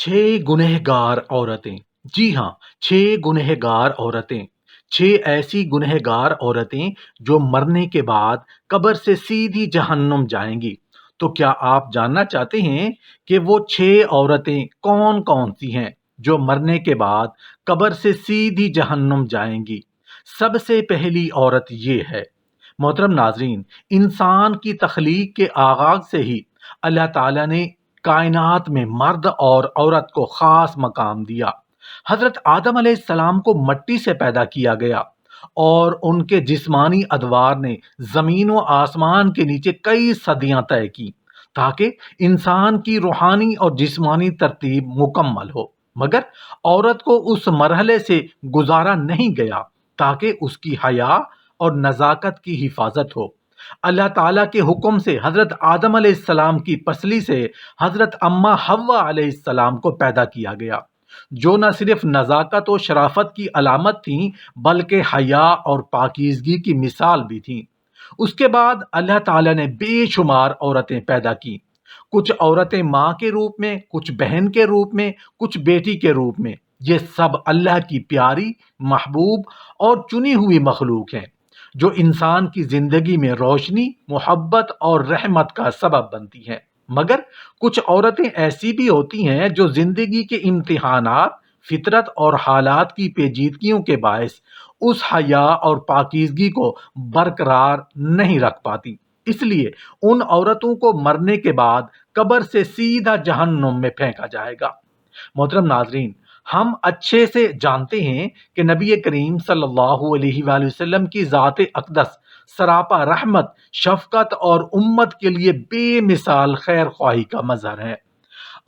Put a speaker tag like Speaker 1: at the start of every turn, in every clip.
Speaker 1: چھ گنہگار عورتیں۔ جی ہاں، چھ گنہگار عورتیں، چھ ایسی گنہگار عورتیں جو مرنے کے بعد قبر سے سیدھی جہنم جائیں گی۔ تو کیا آپ جاننا چاہتے ہیں کہ وہ چھ عورتیں کون کون سی ہیں جو مرنے کے بعد قبر سے سیدھی جہنم جائیں گی؟ سب سے پہلی عورت یہ ہے۔ محترم ناظرین، انسان کی تخلیق کے آغاز سے ہی اللہ تعالیٰ نے کائنات میں مرد اور عورت کو خاص مقام دیا۔ حضرت آدم علیہ السلام کو مٹی سے پیدا کیا گیا اور ان کے جسمانی ادوار نے زمین و آسمان کے نیچے کئی صدیاں طے کی تاکہ انسان کی روحانی اور جسمانی ترتیب مکمل ہو، مگر عورت کو اس مرحلے سے گزارا نہیں گیا تاکہ اس کی حیا اور نزاکت کی حفاظت ہو۔ اللہ تعالیٰ کے حکم سے حضرت آدم علیہ السلام کی پسلی سے حضرت اماں حوا علیہ السلام کو پیدا کیا گیا، جو نہ صرف نزاکت و شرافت کی علامت تھیں بلکہ حیا اور پاکیزگی کی مثال بھی تھیں۔ اس کے بعد اللہ تعالیٰ نے بے شمار عورتیں پیدا کی، کچھ عورتیں ماں کے روپ میں، کچھ بہن کے روپ میں، کچھ بیٹی کے روپ میں۔ یہ سب اللہ کی پیاری، محبوب اور چنی ہوئی مخلوق ہیں جو انسان کی زندگی میں روشنی، محبت اور رحمت کا سبب بنتی ہیں۔ مگر کچھ عورتیں ایسی بھی ہوتی ہیں جو زندگی کے امتحانات، فطرت اور حالات کی پیچیدگیوں کے باعث اس حیا اور پاکیزگی کو برقرار نہیں رکھ پاتی۔ اس لیے ان عورتوں کو مرنے کے بعد قبر سے سیدھا جہنم میں پھینکا جائے گا۔ محترم ناظرین، ہم اچھے سے جانتے ہیں کہ نبی کریم صلی اللہ علیہ وآلہ وسلم کی ذات اقدس سراپا رحمت، شفقت اور امت کے لیے بے مثال خیر خواہی کا مظہر ہے۔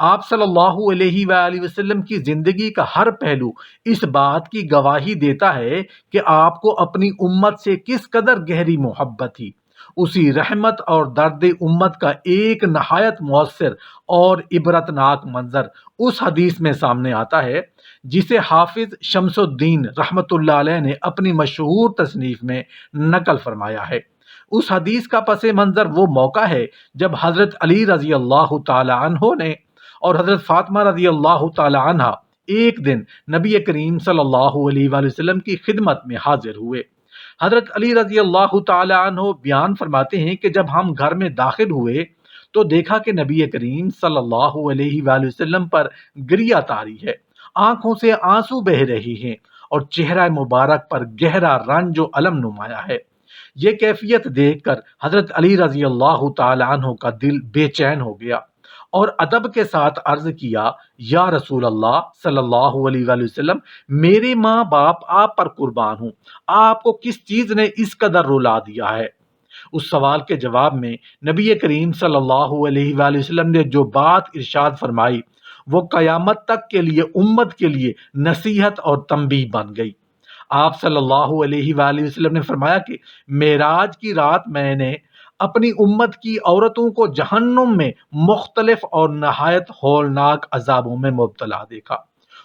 Speaker 1: آپ صلی اللہ علیہ وآلہ وسلم کی زندگی کا ہر پہلو اس بات کی گواہی دیتا ہے کہ آپ کو اپنی امت سے کس قدر گہری محبت تھی۔ اسی رحمت اور درد امت کا ایک نہایت مؤثر اور عبرتناک منظر اس حدیث میں سامنے آتا ہے جسے حافظ شمس الدین رحمۃ اللہ علیہ نے اپنی مشہور تصنیف میں نقل فرمایا ہے۔ اس حدیث کا پس منظر وہ موقع ہے جب حضرت علی رضی اللہ تعالی عنہ نے اور حضرت فاطمہ رضی اللہ تعالی عنہ ایک دن نبی کریم صلی اللہ علیہ وآلہ وسلم کی خدمت میں حاضر ہوئے۔ حضرت علی رضی اللہ تعالی عنہ بیان فرماتے ہیں کہ جب ہم گھر میں داخل ہوئے تو دیکھا کہ نبی کریم صلی اللہ علیہ وآلہ وسلم پر گریہ طاری ہے، آنکھوں سے آنسو بہ رہی ہیں اور چہرہ مبارک پر گہرا رنج و الم نمایاں ہے۔ یہ کیفیت دیکھ کر حضرت علی رضی اللہ تعالی عنہ کا دل بے چین ہو گیا اور ادب کے ساتھ عرض کیا، یا رسول اللہ صلی اللہ علیہ وآلہ وسلم، میرے ماں باپ آپ پر قربان ہوں، آپ کو کس چیز نے اس قدر رلا دیا ہے؟ اس سوال کے جواب میں نبی کریم صلی اللہ علیہ وآلہ وسلم نے جو بات ارشاد فرمائی وہ قیامت تک کے لیے امت کے لیے نصیحت اور تنبیہ بن گئی۔ آپ صلی اللہ علیہ وآلہ وسلم نے فرمایا کہ معراج کی رات میں نے اپنی امت کی عورتوں کو جہنم میں مختلف اور نہایت ہولناک عذابوں میں مبتلا دیکھا۔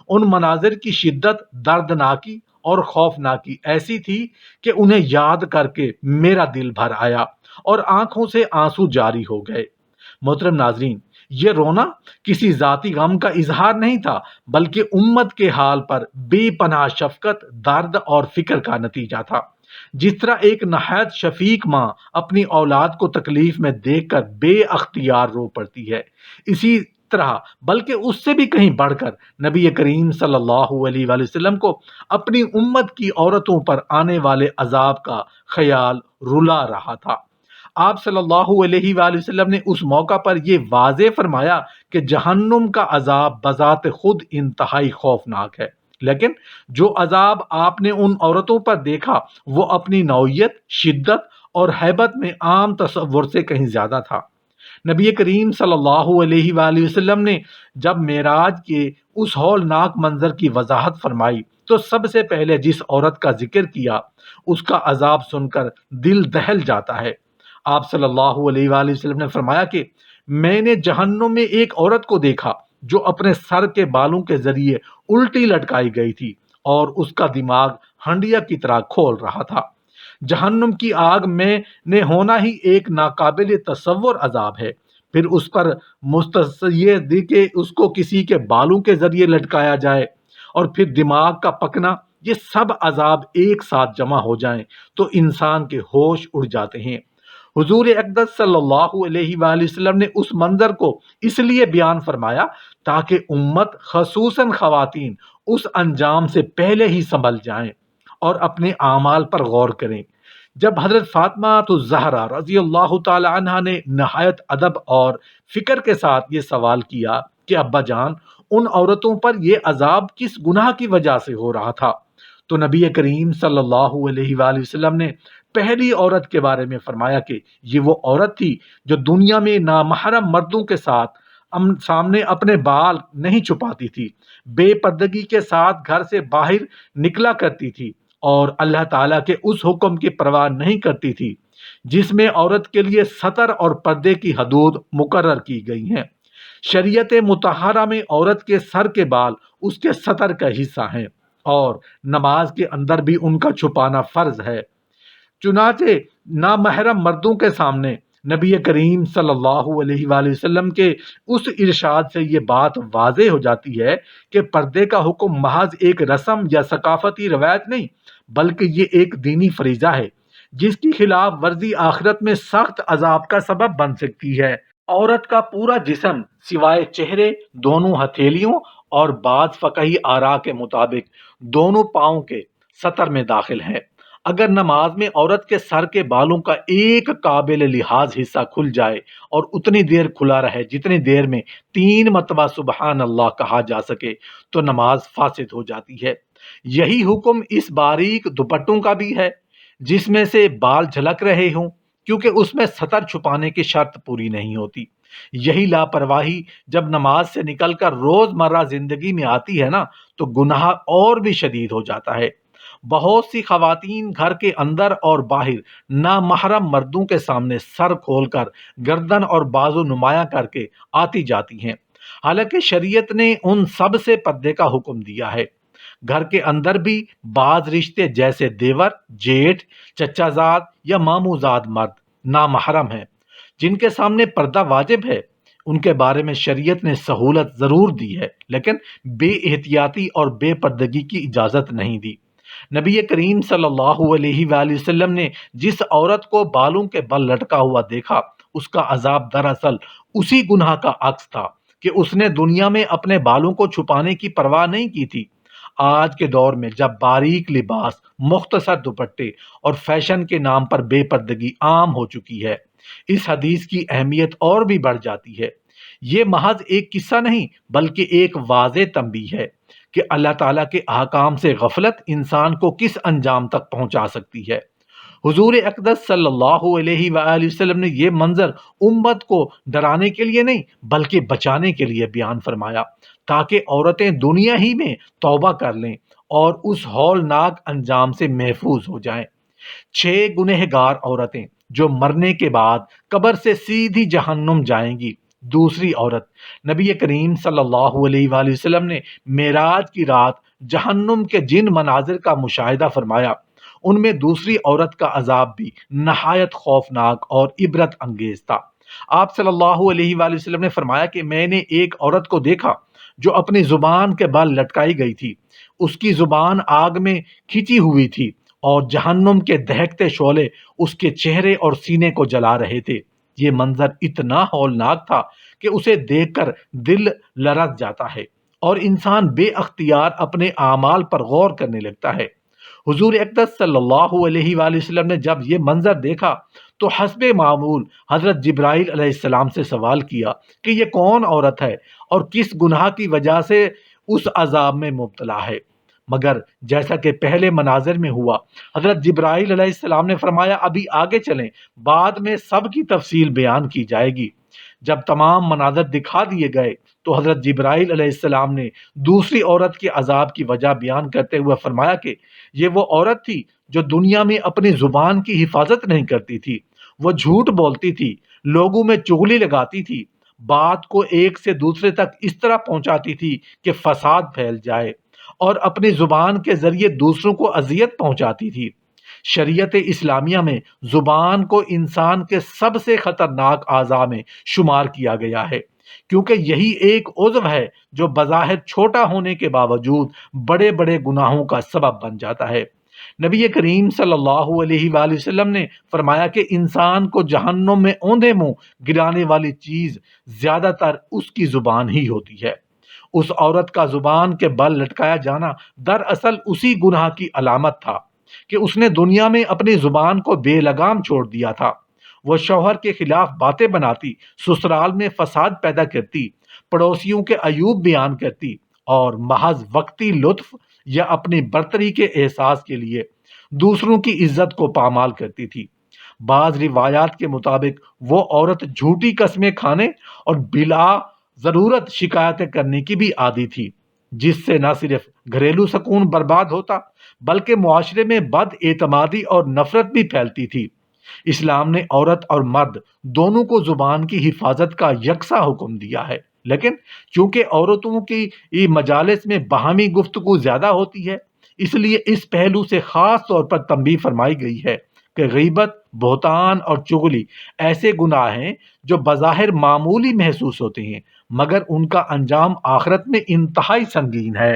Speaker 1: ان مناظر کی شدت، دردناکی اور خوفناکی ایسی تھی کہ انہیں یاد کر کے میرا دل بھر آیا اور آنکھوں سے آنسو جاری ہو گئے۔ محترم ناظرین، یہ رونا کسی ذاتی غم کا اظہار نہیں تھا بلکہ امت کے حال پر بے پناہ شفقت، درد اور فکر کا نتیجہ تھا۔ جس طرح ایک نہایت شفیق ماں اپنی اولاد کو تکلیف میں دیکھ کر بے اختیار رو پڑتی ہے، اسی طرح بلکہ اس سے بھی کہیں بڑھ کر نبی کریم صلی اللہ علیہ وآلہ وسلم کو اپنی امت کی عورتوں پر آنے والے عذاب کا خیال رلا رہا تھا۔ آپ صلی اللہ علیہ وآلہ وسلم نے اس موقع پر یہ واضح فرمایا کہ جہنم کا عذاب بذات خود انتہائی خوفناک ہے، لیکن جو عذاب آپ نے ان عورتوں پر دیکھا وہ اپنی نوعیت، شدت اور ہیبت میں عام تصور سے کہیں زیادہ تھا۔ نبی کریم صلی اللہ علیہ وآلہ وسلم نے جب معراج کے اس ہولناک منظر کی وضاحت فرمائی تو سب سے پہلے جس عورت کا ذکر کیا اس کا عذاب سن کر دل دہل جاتا ہے۔ آپ صلی اللہ علیہ وآلہ وسلم نے فرمایا کہ میں نے جہنم میں ایک عورت کو دیکھا جو اپنے سر کے بالوں کے ذریعے الٹی لٹکائی گئی تھی اور اس کا دماغ ہنڈیا کی طرح کھول رہا تھا۔ جہنم کی آگ میں نے ہونا ہی ایک ناقابل تصور عذاب ہے، پھر اس پر مستعصیے دی کہ اس کو کسی کے بالوں کے ذریعے لٹکایا جائے، اور پھر دماغ کا پکنا، یہ سب عذاب ایک ساتھ جمع ہو جائیں تو انسان کے ہوش اڑ جاتے ہیں۔ حضور اقدس صلی اللہ علیہ وآلہ وسلم نے اس منظر کو اس لیے بیان فرمایا تاکہ امت خصوصاً خواتین اس انجام سے پہلے ہی سنبھل جائیں اور اپنے اعمال پر غور کریں۔ جب حضرت فاطمہ الزہرا رضی اللہ تعالی عنہا نے نہایت ادب اور فکر کے ساتھ یہ سوال کیا کہ ابا جان، ان عورتوں پر یہ عذاب کس گناہ کی وجہ سے ہو رہا تھا، تو نبی کریم صلی اللہ علیہ وآلہ وسلم نے پہلی عورت کے بارے میں فرمایا کہ یہ وہ عورت تھی جو دنیا میں نامحرم مردوں کے ساتھ سامنے اپنے بال نہیں چھپاتی تھی، بے پردگی کے ساتھ گھر سے باہر نکلا کرتی تھی اور اللہ تعالیٰ کے اس حکم کی پرواہ نہیں کرتی تھی جس میں عورت کے لیے ستر اور پردے کی حدود مقرر کی گئی ہیں۔ شریعت مطہرہ میں عورت کے سر کے بال اس کے ستر کا حصہ ہیں اور نماز کے اندر بھی ان کا چھپانا فرض ہے۔ چنانچہ نامحرم مردوں کے سامنے نبی کریم صلی اللہ علیہ وآلہ وسلم کے اس ارشاد سے یہ بات واضح ہو جاتی ہے کہ پردے کا حکم محض ایک رسم یا ثقافتی روایت نہیں، بلکہ یہ ایک دینی فریضہ ہے جس کی خلاف ورزی آخرت میں سخت عذاب کا سبب بن سکتی ہے۔ عورت کا پورا جسم سوائے چہرے، دونوں ہتھیلیوں اور بعض فقہی آراء کے مطابق دونوں پاؤں کے سطر میں داخل ہے۔ اگر نماز میں عورت کے سر کے بالوں کا ایک قابل لحاظ حصہ کھل جائے اور اتنی دیر کھلا رہے جتنی دیر میں 3 مرتبہ سبحان اللہ کہا جا سکے تو نماز فاسد ہو جاتی ہے۔ یہی حکم اس باریک دوپٹوں کا بھی ہے جس میں سے بال جھلک رہے ہوں، کیونکہ اس میں سطر چھپانے کی شرط پوری نہیں ہوتی۔ یہی لاپرواہی جب نماز سے نکل کر روزمرہ زندگی میں آتی ہے نا، تو گناہ اور بھی شدید ہو جاتا ہے۔ بہت سی خواتین گھر کے اندر اور باہر نامحرم مردوں کے سامنے سر کھول کر گردن اور بازو نمایاں کر کے آتی جاتی ہیں، حالانکہ شریعت نے ان سب سے پردے کا حکم دیا ہے۔ گھر کے اندر بھی بعض رشتے جیسے دیور، جیٹھ، چچا زاد یا ماموں زاد مرد نامحرم ہیں جن کے سامنے پردہ واجب ہے۔ ان کے بارے میں شریعت نے سہولت ضرور دی ہے، لیکن بے احتیاطی اور بے پردگی کی اجازت نہیں دی۔ نبی کریم صلی اللہ علیہ وآلہ وسلم نے جس عورت کو بالوں کے بل لٹکا ہوا دیکھا، اس کا عذاب دراصل اسی گناہ کا عکس تھا کہ اس نے دنیا میں اپنے بالوں کو چھپانے کی پرواہ نہیں کی تھی۔ آج کے دور میں جب باریک لباس، مختصر دوپٹے اور فیشن کے نام پر بے پردگی عام ہو چکی ہے، اس حدیث کی اہمیت اور بھی بڑھ جاتی ہے۔ یہ محض ایک قصہ نہیں بلکہ ایک واضح تنبیہ ہے کہ اللہ تعالیٰ کے احکام سے غفلت انسان کو کس انجام تک پہنچا سکتی ہے۔ حضور اقدس صلی اللہ علیہ وآلہ وسلم نے یہ منظر امت کو ڈرانے کے لیے نہیں بلکہ بچانے کے لیے بیان فرمایا تاکہ عورتیں دنیا ہی میں توبہ کر لیں اور اس ہولناک انجام سے محفوظ ہو جائیں۔ 6 گنہگار عورتیں جو مرنے کے بعد قبر سے سیدھی جہنم جائیں گی۔ دوسری عورت، نبی کریم صلی اللہ علیہ وآلہ وسلم نے معراج کی رات جہنم کے جن مناظر کا مشاہدہ فرمایا، ان میں دوسری عورت کا عذاب بھی نہایت خوفناک اور عبرت انگیز تھا۔ آپ صلی اللہ علیہ وآلہ وسلم نے فرمایا کہ میں نے ایک عورت کو دیکھا جو اپنی زبان کے بل لٹکائی گئی تھی، اس کی زبان آگ میں کھینچی ہوئی تھی اور جہنم کے دہکتے شعلے اس کے چہرے اور سینے کو جلا رہے تھے۔ یہ منظر اتنا ہولناک تھا کہ اسے دیکھ کر دل لرز جاتا ہے اور انسان بے اختیار اپنے اعمال پر غور کرنے لگتا ہے۔ حضور اقدس صلی اللہ علیہ وآلہ وسلم نے جب یہ منظر دیکھا تو حسب معمول حضرت جبرائیل علیہ السلام سے سوال کیا کہ یہ کون عورت ہے اور کس گناہ کی وجہ سے اس عذاب میں مبتلا ہے؟ مگر جیسا کہ پہلے مناظر میں ہوا، حضرت جبرائیل علیہ السلام نے فرمایا ابھی آگے چلیں، بعد میں سب کی تفصیل بیان کی جائے گی۔ جب تمام مناظر دکھا دیے گئے تو حضرت جبرائیل علیہ السلام نے دوسری عورت کے عذاب کی وجہ بیان کرتے ہوئے فرمایا کہ یہ وہ عورت تھی جو دنیا میں اپنی زبان کی حفاظت نہیں کرتی تھی، وہ جھوٹ بولتی تھی، لوگوں میں چغلی لگاتی تھی، بات کو ایک سے دوسرے تک اس طرح پہنچاتی تھی کہ فساد پھیل جائے، اور اپنی زبان کے ذریعے دوسروں کو اذیت پہنچاتی تھی۔ شریعت اسلامیہ میں زبان کو انسان کے سب سے خطرناک اعضاء میں شمار کیا گیا ہے، کیونکہ یہی ایک عضو ہے جو بظاہر چھوٹا ہونے کے باوجود بڑے بڑے گناہوں کا سبب بن جاتا ہے۔ نبی کریم صلی اللہ علیہ وآلہ وسلم نے فرمایا کہ انسان کو جہنم میں اوندھے منہ گرانے والی چیز زیادہ تر اس کی زبان ہی ہوتی ہے۔ اس عورت کا زبان کے بل لٹکایا جانا دراصل اسی گناہ کی علامت تھا کہ اس نے دنیا میں اپنی زبان کو بے لگام چھوڑ دیا تھا۔ وہ شوہر کے خلاف باتیں بناتی، سسرال میں فساد پیدا کرتی، پڑوسیوں کے عیوب بیان کرتی اور محض وقتی لطف یا اپنی برتری کے احساس کے لیے دوسروں کی عزت کو پامال کرتی تھی۔ بعض روایات کے مطابق وہ عورت جھوٹی قسمیں کھانے اور بلا ضرورت شکایتیں کرنے کی بھی عادی تھی، جس سے نہ صرف گھریلو سکون برباد ہوتا بلکہ معاشرے میں بد اعتمادی اور نفرت بھی پھیلتی تھی۔ اسلام نے عورت اور مرد دونوں کو زبان کی حفاظت کا یکساں حکم دیا ہے، لیکن چونکہ عورتوں کی مجالس میں باہمی گفتگو زیادہ ہوتی ہے، اس لیے اس پہلو سے خاص طور پر تنبیہ فرمائی گئی ہے کہ غیبت، بہتان اور چغلی ایسے گناہ ہیں جو بظاہر معمولی محسوس ہوتے ہیں، مگر ان کا انجام آخرت میں انتہائی سنگین ہے۔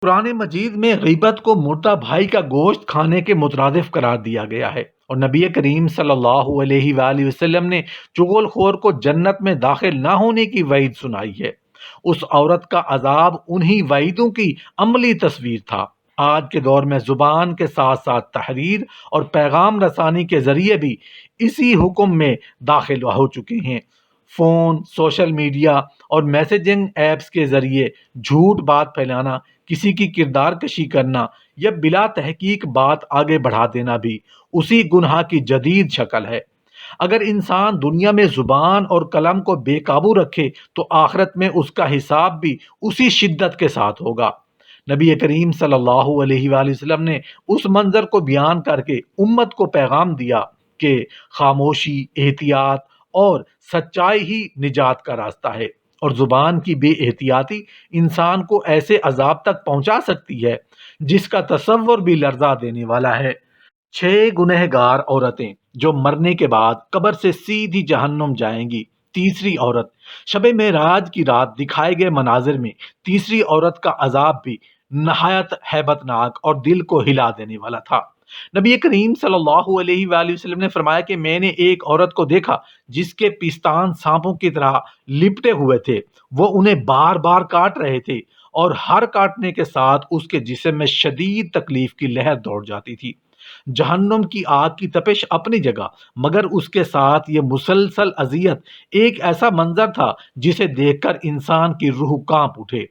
Speaker 1: قرآن مجید میں غیبت کو مردہ بھائی کا گوشت کھانے کے مترادف قرار دیا گیا ہے، اور نبی کریم صلی اللہ علیہ وآلہ وسلم نے چغل خور کو جنت میں داخل نہ ہونے کی وعید سنائی ہے۔ اس عورت کا عذاب انہی وعیدوں کی عملی تصویر تھا۔ آج کے دور میں زبان کے ساتھ ساتھ تحریر اور پیغام رسانی کے ذریعے بھی اسی حکم میں داخل ہو چکے ہیں۔ فون، سوشل میڈیا اور میسیجنگ ایپس کے ذریعے جھوٹ بات پھیلانا، کسی کی کردار کشی کرنا یا بلا تحقیق بات آگے بڑھا دینا بھی اسی گناہ کی جدید شکل ہے۔ اگر انسان دنیا میں زبان اور قلم کو بے قابو رکھے تو آخرت میں اس کا حساب بھی اسی شدت کے ساتھ ہوگا۔ نبی کریم صلی اللہ علیہ وآلہ وسلم نے اس منظر کو بیان کر کے امت کو پیغام دیا کہ خاموشی، احتیاط اور سچائی ہی نجات کا راستہ ہے، اور زبان کی بے احتیاطی انسان کو ایسے عذاب تک پہنچا سکتی ہے جس کا تصور بھی لرزا دینے والا ہے۔ 6 گنہگار عورتیں جو مرنے کے بعد قبر سے سیدھی جہنم جائیں گی۔ تیسری عورت، شب معراج کی رات دکھائے گئے مناظر میں تیسری عورت کا عذاب بھی نہایت ہیبت ناک اور دل کو ہلا دینے والا تھا۔ نبی کریم صلی اللہ علیہ وآلہ وسلم نے فرمایا کہ میں نے ایک عورت کو دیکھا جس کے پیستان سانپوں کی طرح لپٹے ہوئے تھے، وہ انہیں بار بار کاٹ رہے تھے اور ہر کاٹنے کے ساتھ اس کے جسم میں شدید تکلیف کی لہر دوڑ جاتی تھی۔ جہنم کی آگ کی تپش اپنی جگہ، مگر اس کے ساتھ یہ مسلسل اذیت ایک ایسا منظر تھا جسے دیکھ کر انسان کی روح کانپ اٹھے۔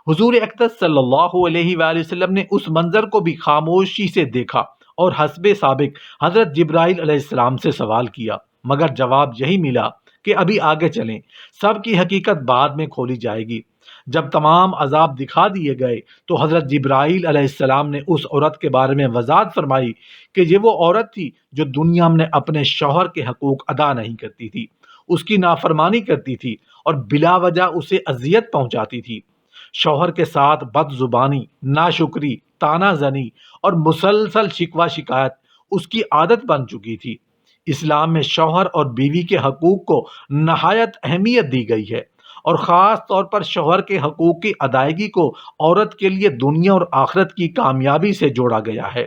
Speaker 1: حضور اقدس صلی اللہ علیہ وآلہ وسلم نے اس منظر کو بھی خاموشی سے دیکھا اور حسب سابق حضرت جبرائیل علیہ السلام سے سوال کیا، مگر جواب یہی ملا کہ ابھی آگے چلیں، سب کی حقیقت بعد میں کھولی جائے گی۔ جب تمام عذاب دکھا دیے گئے تو حضرت جبرائیل علیہ السلام نے اس عورت کے بارے میں وضاحت فرمائی کہ یہ وہ عورت تھی جو دنیا میں اپنے شوہر کے حقوق ادا نہیں کرتی تھی، اس کی نافرمانی کرتی تھی اور بلا وجہ اسے اذیت پہنچاتی تھی۔ شوہر کے ساتھ بد زبانی، ناشکری، تانا زنی اور مسلسل شکوہ شکایت اس کی عادت بن چکی تھی۔ اسلام میں شوہر اور بیوی کے حقوق کو نہایت اہمیت دی گئی ہے، اور خاص طور پر شوہر کے حقوق کی ادائیگی کو عورت کے لیے دنیا اور آخرت کی کامیابی سے جوڑا گیا ہے۔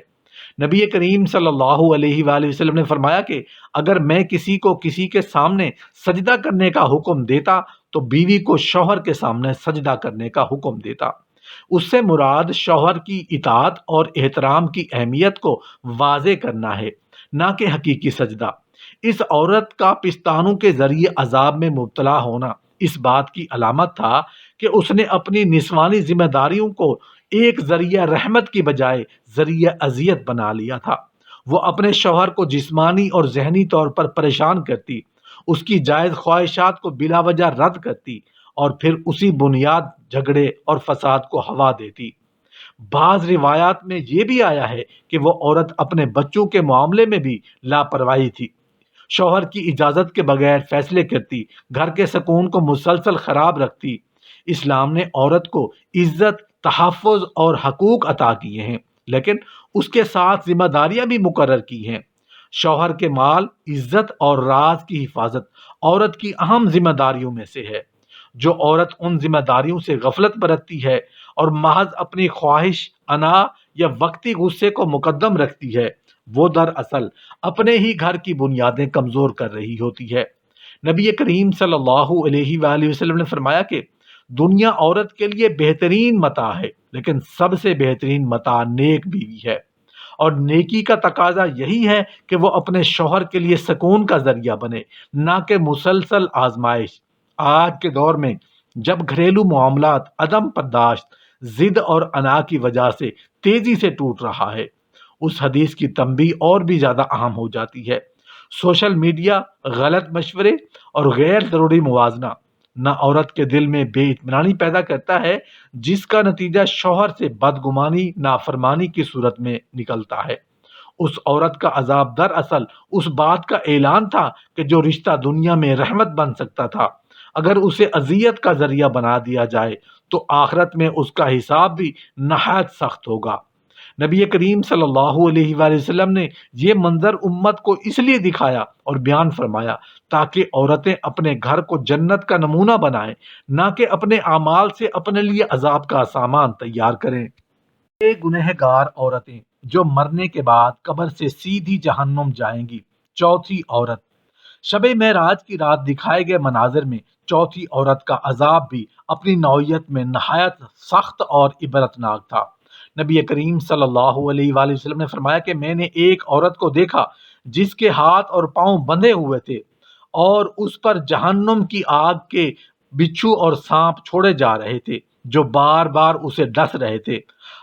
Speaker 1: نبی کریم صلی اللہ علیہ وآلہ وسلم نے فرمایا کہ اگر میں کسی کو کسی کے سامنے سجدہ کرنے کا حکم دیتا تو بیوی کو شوہر کے سامنے سجدہ کرنے کا حکم دیتا۔ اس سے مراد شوہر کی اطاعت اور احترام کی اہمیت کو واضح کرنا ہے، نہ کہ حقیقی سجدہ۔ اس عورت کا پستانوں کے ذریعے عذاب میں مبتلا ہونا اس بات کی علامت تھا کہ اس نے اپنی نسوانی ذمہ داریوں کو ایک ذریعہ رحمت کی بجائے ذریعہ اذیت بنا لیا تھا۔ وہ اپنے شوہر کو جسمانی اور ذہنی طور پر پریشان کرتی، اس کی جائز خواہشات کو بلا وجہ رد کرتی اور پھر اسی بنیاد جھگڑے اور فساد کو ہوا دیتی۔ بعض روایات میں یہ بھی آیا ہے کہ وہ عورت اپنے بچوں کے معاملے میں بھی لاپرواہی تھی، شوہر کی اجازت کے بغیر فیصلے کرتی، گھر کے سکون کو مسلسل خراب رکھتی۔ اسلام نے عورت کو عزت، تحفظ اور حقوق عطا کیے ہیں، لیکن اس کے ساتھ ذمہ داریاں بھی مقرر کی ہیں۔ شوہر کے مال، عزت اور راز کی حفاظت عورت کی اہم ذمہ داریوں میں سے ہے۔ جو عورت ان ذمہ داریوں سے غفلت برتتی ہے اور محض اپنی خواہش، انا یا وقتی غصے کو مقدم رکھتی ہے، وہ دراصل اپنے ہی گھر کی بنیادیں کمزور کر رہی ہوتی ہے۔ نبی کریم صلی اللہ علیہ وآلہ وسلم نے فرمایا کہ دنیا عورت کے لیے بہترین متاع ہے، لیکن سب سے بہترین متاع نیک بیوی ہے، اور نیکی کا تقاضا یہی ہے کہ وہ اپنے شوہر کے لیے سکون کا ذریعہ بنے، نہ کہ مسلسل آزمائش۔ آج کے دور میں جب گھریلو معاملات عدم برداشت، ضد اور انا کی وجہ سے تیزی سے ٹوٹ رہا ہے، اس حدیث کی تنبیہ اور بھی زیادہ اہم ہو جاتی ہے۔ سوشل میڈیا، غلط مشورے اور غیر ضروری موازنہ نہ عورت کے دل میں بے اطمینانی پیدا کرتا ہے، جس کا نتیجہ شوہر سے بدگمانی، نافرمانی کی صورت میں نکلتا ہے۔ اس عورت کا عذاب دراصل اس بات کا اعلان تھا کہ جو رشتہ دنیا میں رحمت بن سکتا تھا، اگر اسے اذیت کا ذریعہ بنا دیا جائے تو آخرت میں اس کا حساب بھی نہایت سخت ہوگا۔ نبی کریم صلی اللہ علیہ وآلہ وسلم نے یہ منظر امت کو اس لیے دکھایا اور بیان فرمایا تاکہ عورتیں اپنے گھر کو جنت کا نمونہ بنائیں، نہ کہ اپنے اعمال سے اپنے لیے عذاب کا سامان تیار کریں۔ یہ گنہگار عورتیں جو مرنے کے بعد قبر سے سیدھی جہنم جائیں گی۔ چوتھی عورت، شب معراج کی رات دکھائے گئے مناظر میں چوتھی عورت کا عذاب بھی اپنی نوعیت میں نہایت سخت اور عبرتناک تھا۔ نبی کریم صلی اللہ علیہ وآلہ وسلم نے فرمایا کہ میں نے ایک عورت کو دیکھا جس کے ہاتھ اور پاؤں بندھے ہوئے تھے اور اس پر جہنم کی آگ کے بچھو اور سانپ چھوڑے جا رہے تھے جو بار بار اسے ڈس رہے تھے۔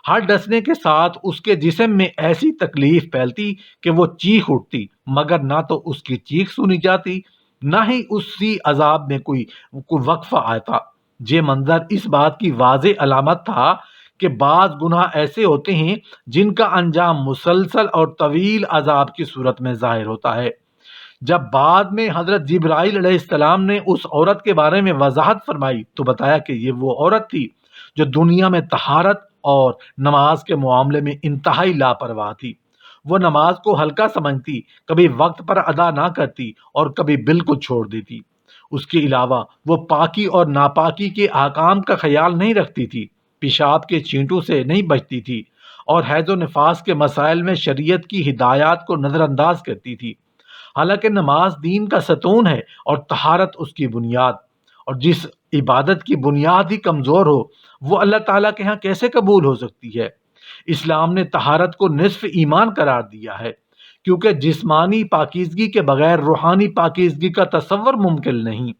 Speaker 1: ہر ڈسنے کے ساتھ اس کے جسم میں ایسی تکلیف پھیلتی کہ وہ چیخ اٹھتی، مگر نہ تو اس کی چیخ سنی جاتی، نہ ہی اسی عذاب میں کوئی وقفہ آتا۔ یہ منظر اس بات کی واضح علامت تھا کہ بعض گناہ ایسے ہوتے ہیں جن کا انجام مسلسل اور طویل عذاب کی صورت میں ظاہر ہوتا ہے۔ جب بعد میں حضرت جبرائیل علیہ السلام نے اس عورت کے بارے میں وضاحت فرمائی تو بتایا کہ یہ وہ عورت تھی جو دنیا میں طہارت اور نماز کے معاملے میں انتہائی لاپرواہ تھی۔ وہ نماز کو ہلکا سمجھتی، کبھی وقت پر ادا نہ کرتی اور کبھی بالکل چھوڑ دیتی۔ اس کے علاوہ وہ پاکی اور ناپاکی کے احکام کا خیال نہیں رکھتی تھی، پیشاب کے چینٹوں سے نہیں بچتی تھی، اور حیض و نفاس کے مسائل میں شریعت کی ہدایات کو نظر انداز کرتی تھی۔ حالانکہ نماز دین کا ستون ہے اور طہارت اس کی بنیاد، اور جس عبادت کی بنیاد ہی کمزور ہو وہ اللہ تعالیٰ کے ہاں کیسے قبول ہو سکتی ہے؟ اسلام نے طہارت کو نصف ایمان قرار دیا ہے، کیونکہ جسمانی پاکیزگی کے بغیر روحانی پاکیزگی کا تصور ممکن نہیں۔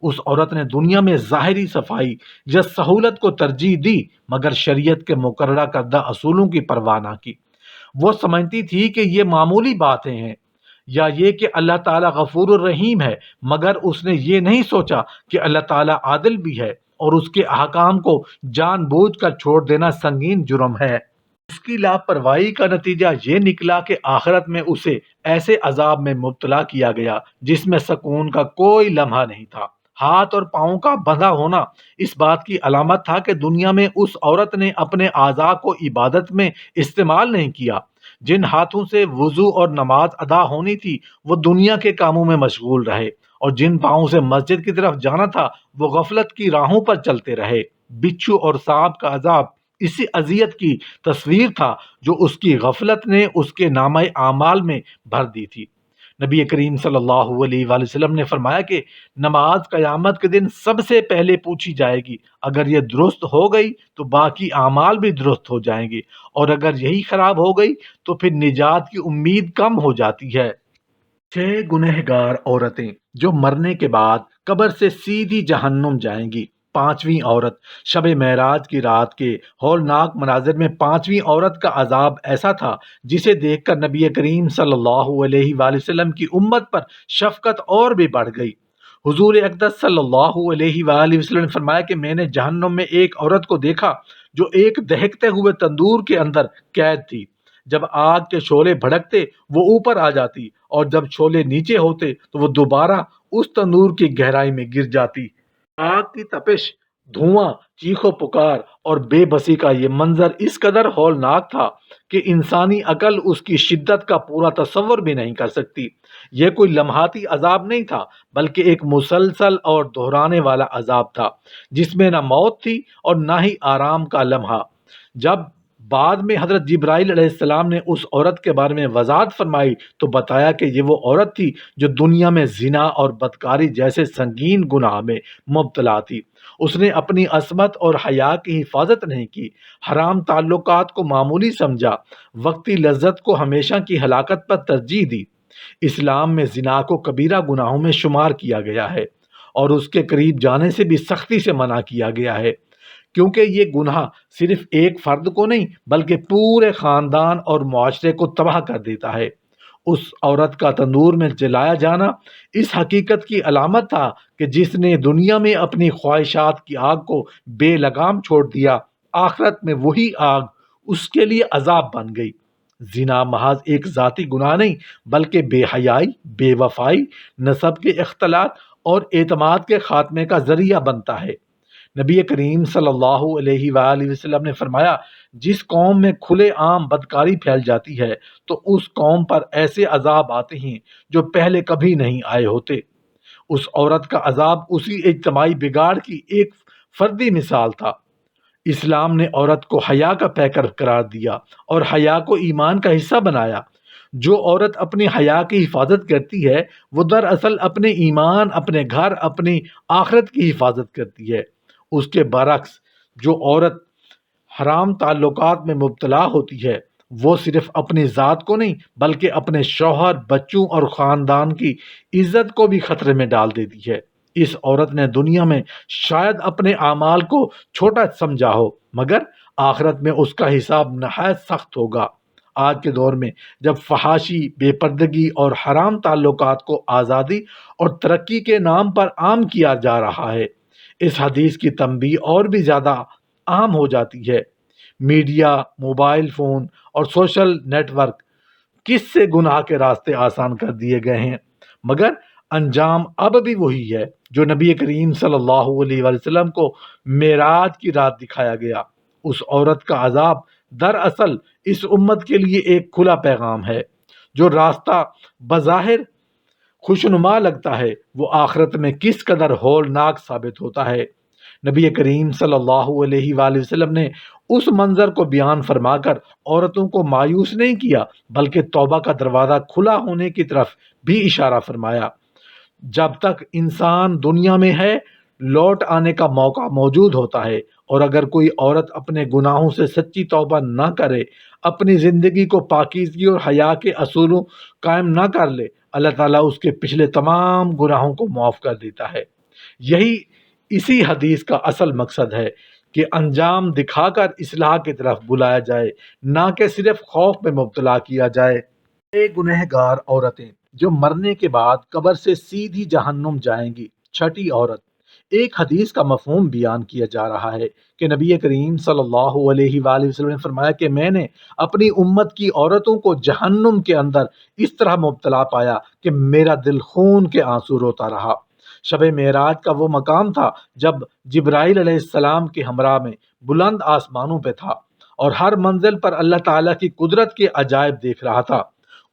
Speaker 1: اس عورت نے دنیا میں ظاہری صفائی یا سہولت کو ترجیح دی، مگر شریعت کے مقررہ کردہ اصولوں کی پرواہ نہ کی۔ وہ سمجھتی تھی کہ یہ معمولی باتیں ہیں، یا یہ کہ اللہ تعالیٰ غفور الرحیم ہے، مگر اس نے یہ نہیں سوچا کہ اللہ تعالیٰ عادل بھی ہے اور اس کے احکام کو جان بوجھ کر چھوڑ دینا سنگین جرم ہے۔ اس کی لاپرواہی کا نتیجہ یہ نکلا کہ آخرت میں اسے ایسے عذاب میں مبتلا کیا گیا جس میں سکون کا کوئی لمحہ نہیں تھا۔ ہاتھ اور پاؤں کا بندھا ہونا اس بات کی علامت تھا کہ دنیا میں اس عورت نے اپنے اعضاء کو عبادت میں استعمال نہیں کیا۔ جن ہاتھوں سے وضو اور نماز ادا ہونی تھی وہ دنیا کے کاموں میں مشغول رہے، اور جن پاؤں سے مسجد کی طرف جانا تھا وہ غفلت کی راہوں پر چلتے رہے۔ بچھو اور سانپ کا عذاب اسی اذیت کی تصویر تھا جو اس کی غفلت نے اس کے نامہ اعمال میں بھر دی تھی۔ نبی کریم صلی اللہ علیہ وآلہ وسلم نے فرمایا کہ نماز قیامت کے دن سب سے پہلے پوچھی جائے گی، اگر یہ درست ہو گئی تو باقی اعمال بھی درست ہو جائیں گے، اور اگر یہی خراب ہو گئی تو پھر نجات کی امید کم ہو جاتی ہے۔ 6 گنہگار عورتیں جو مرنے کے بعد قبر سے سیدھی جہنم جائیں گی۔ پانچویں عورت، شب معراج کی رات کے ہولناک مناظر میں پانچویں عورت کا عذاب ایسا تھا جسے دیکھ کر نبی کریم صلی اللہ علیہ وآلہ وسلم کی امت پر شفقت اور بھی بڑھ گئی۔ حضور اقدس صلی اللہ علیہ وآلہ وسلم نے فرمایا کہ میں نے جہنم میں ایک عورت کو دیکھا جو ایک دہکتے ہوئے تندور کے اندر قید تھی۔ جب آگ کے شعلے بھڑکتے وہ اوپر آ جاتی، اور جب شعلے نیچے ہوتے تو وہ دوبارہ اس تندور کی گہرائی میں گر جاتی۔ آگ کی تپش دھواں، چیخو پکار اور بے بسی کا یہ منظر اس قدر ہولناک تھا کہ انسانی عقل اس کی شدت کا پورا تصور بھی نہیں کر سکتی۔ یہ کوئی لمحاتی عذاب نہیں تھا، بلکہ ایک مسلسل اور دہرانے والا عذاب تھا، جس میں نہ موت تھی اور نہ ہی آرام کا لمحہ۔ جب بعد میں حضرت جبرائیل علیہ السلام نے اس عورت کے بارے میں وضاحت فرمائی تو بتایا کہ یہ وہ عورت تھی جو دنیا میں زنا اور بدکاری جیسے سنگین گناہ میں مبتلا تھی۔ اس نے اپنی عصمت اور حیا کی حفاظت نہیں کی، حرام تعلقات کو معمولی سمجھا، وقتی لذت کو ہمیشہ کی ہلاکت پر ترجیح دی۔ اسلام میں زنا کو کبیرہ گناہوں میں شمار کیا گیا ہے اور اس کے قریب جانے سے بھی سختی سے منع کیا گیا ہے، کیونکہ یہ گناہ صرف ایک فرد کو نہیں بلکہ پورے خاندان اور معاشرے کو تباہ کر دیتا ہے۔ اس عورت کا تندور میں جلایا جانا اس حقیقت کی علامت تھا کہ جس نے دنیا میں اپنی خواہشات کی آگ کو بے لگام چھوڑ دیا، آخرت میں وہی آگ اس کے لیے عذاب بن گئی۔ زنا محض ایک ذاتی گناہ نہیں بلکہ بے حیائی، بے وفائی، نسب کے اختلاط اور اعتماد کے خاتمے کا ذریعہ بنتا ہے۔ نبی کریم صلی اللہ علیہ وآلہ وسلم نے فرمایا، جس قوم میں کھلے عام بدکاری پھیل جاتی ہے تو اس قوم پر ایسے عذاب آتے ہیں جو پہلے کبھی نہیں آئے ہوتے۔ اس عورت کا عذاب اسی اجتماعی بگاڑ کی ایک فردی مثال تھا۔ اسلام نے عورت کو حیا کا پیکر قرار دیا اور حیا کو ایمان کا حصہ بنایا۔ جو عورت اپنی حیا کی حفاظت کرتی ہے وہ دراصل اپنے ایمان، اپنے گھر، اپنی آخرت کی حفاظت کرتی ہے۔ اس کے برعکس جو عورت حرام تعلقات میں مبتلا ہوتی ہے وہ صرف اپنی ذات کو نہیں بلکہ اپنے شوہر، بچوں اور خاندان کی عزت کو بھی خطرے میں ڈال دیتی ہے۔ اس عورت نے دنیا میں شاید اپنے اعمال کو چھوٹا سمجھا ہو، مگر آخرت میں اس کا حساب نہایت سخت ہوگا۔ آج کے دور میں جب فحاشی، بے پردگی اور حرام تعلقات کو آزادی اور ترقی کے نام پر عام کیا جا رہا ہے، اس حدیث کی تنبیہ اور بھی زیادہ عام ہو جاتی ہے۔ میڈیا، موبائل فون اور سوشل نیٹ ورک کس سے گناہ کے راستے آسان کر دیے گئے ہیں، مگر انجام اب بھی وہی ہے جو نبی کریم صلی اللہ علیہ وسلم کو معراج کی رات دکھایا گیا۔ اس عورت کا عذاب دراصل اس امت کے لیے ایک کھلا پیغام ہے۔ جو راستہ بظاہر خوشنما لگتا ہے وہ آخرت میں کس قدر ہولناک ثابت ہوتا ہے۔ نبی کریم صلی اللہ علیہ وآلہ وسلم نے اس منظر کو بیان فرما کر عورتوں کو مایوس نہیں کیا بلکہ توبہ کا دروازہ کھلا ہونے کی طرف بھی اشارہ فرمایا۔ جب تک انسان دنیا میں ہے لوٹ آنے کا موقع موجود ہوتا ہے، اور اگر کوئی عورت اپنے گناہوں سے سچی توبہ نہ کرے، اپنی زندگی کو پاکیزگی اور حیا کے اصولوں قائم نہ کر لے، اللہ تعالیٰ اس کے پچھلے تمام گناہوں کو معاف کر دیتا ہے۔ یہی اسی حدیث کا اصل مقصد ہے کہ انجام دکھا کر اصلاح کی طرف بلایا جائے، نہ کہ صرف خوف میں مبتلا کیا جائے۔ اے گنہگار عورتیں جو مرنے کے بعد قبر سے سیدھی جہنم جائیں گی۔ چھٹی عورت۔ ایک حدیث کا مفہوم بیان کیا جا رہا ہے کہ نبی کریم صلی اللہ علیہ وآلہ وسلم نے فرمایا کہ میں نے اپنی امت کی عورتوں کو جہنم کے اندر اس طرح مبتلا پایا کہ میرا دل خون کے آنسو روتا رہا۔ شب معراج کا وہ مقام تھا جب جبرائیل علیہ السلام کے ہمراہ میں بلند آسمانوں پہ تھا اور ہر منزل پر اللہ تعالیٰ کی قدرت کے عجائب دیکھ رہا تھا۔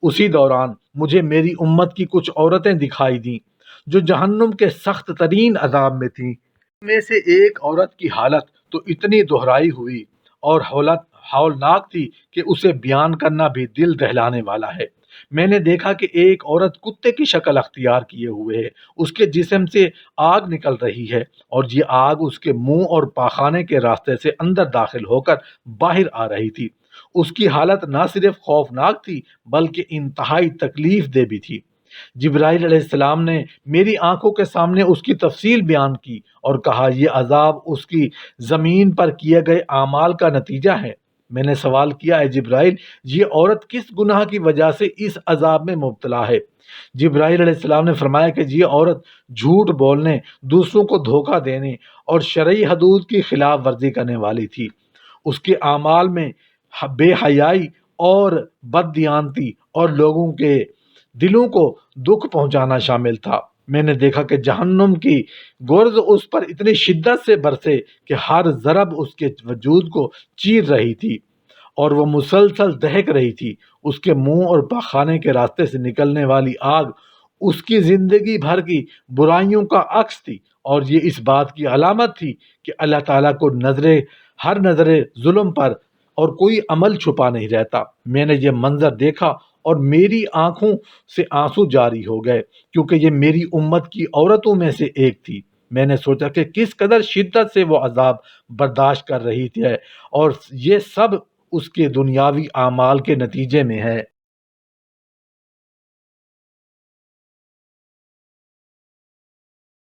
Speaker 1: اسی دوران مجھے میری امت کی کچھ عورتیں دکھائی دیں جو جہنم کے سخت ترین عذاب میں تھیں۔ ان میں سے ایک عورت کی حالت تو اتنی دہرائی ہوئی اور ہولناک تھی کہ اسے بیان کرنا بھی دل دہلانے والا ہے۔ میں نے دیکھا کہ ایک عورت کتے کی شکل اختیار کیے ہوئے ہے، اس کے جسم سے آگ نکل رہی ہے اور یہ آگ اس کے منہ اور پاخانے کے راستے سے اندر داخل ہو کر باہر آ رہی تھی۔ اس کی حالت نہ صرف خوفناک تھی بلکہ انتہائی تکلیف دہ بھی تھی۔ جبرائیل علیہ السلام نے میری آنکھوں کے سامنے اس کی تفصیل بیان کی اور کہا یہ عذاب اس کی زمین پر کیے گئے اعمال کا نتیجہ ہے۔ میں نے سوال کیا، اے جبرائیل، یہ عورت کس گناہ کی وجہ سے اس عذاب میں مبتلا ہے؟ جبرائیل علیہ السلام نے فرمایا کہ یہ عورت جھوٹ بولنے، دوسروں کو دھوکہ دینے اور شرعی حدود کی خلاف ورزی کرنے والی تھی۔ اس کے اعمال میں بے حیائی اور بددیانتی اور لوگوں کے دلوں کو دکھ پہنچانا شامل تھا۔ میں نے دیکھا کہ جہنم کی گرز اس پر اتنی شدت سے برسے کہ ہر ضرب اس کے وجود کو چیر رہی تھی اور وہ مسلسل دہک رہی تھی۔ اس کے منہ اور پاخانے کے راستے سے نکلنے والی آگ اس کی زندگی بھر کی برائیوں کا عکس تھی، اور یہ اس بات کی علامت تھی کہ اللہ تعالیٰ کو ہر نظر ظلم پر اور کوئی عمل چھپا نہیں رہتا۔ میں نے یہ منظر دیکھا اور میری آنکھوں سے آنسو جاری ہو گئے، کیونکہ یہ میری امت کی عورتوں میں سے ایک تھی۔ میں نے سوچا کہ کس قدر شدت سے وہ عذاب برداشت کر رہی تھی، اور یہ سب اس کے دنیاوی اعمال کے نتیجے میں ہے۔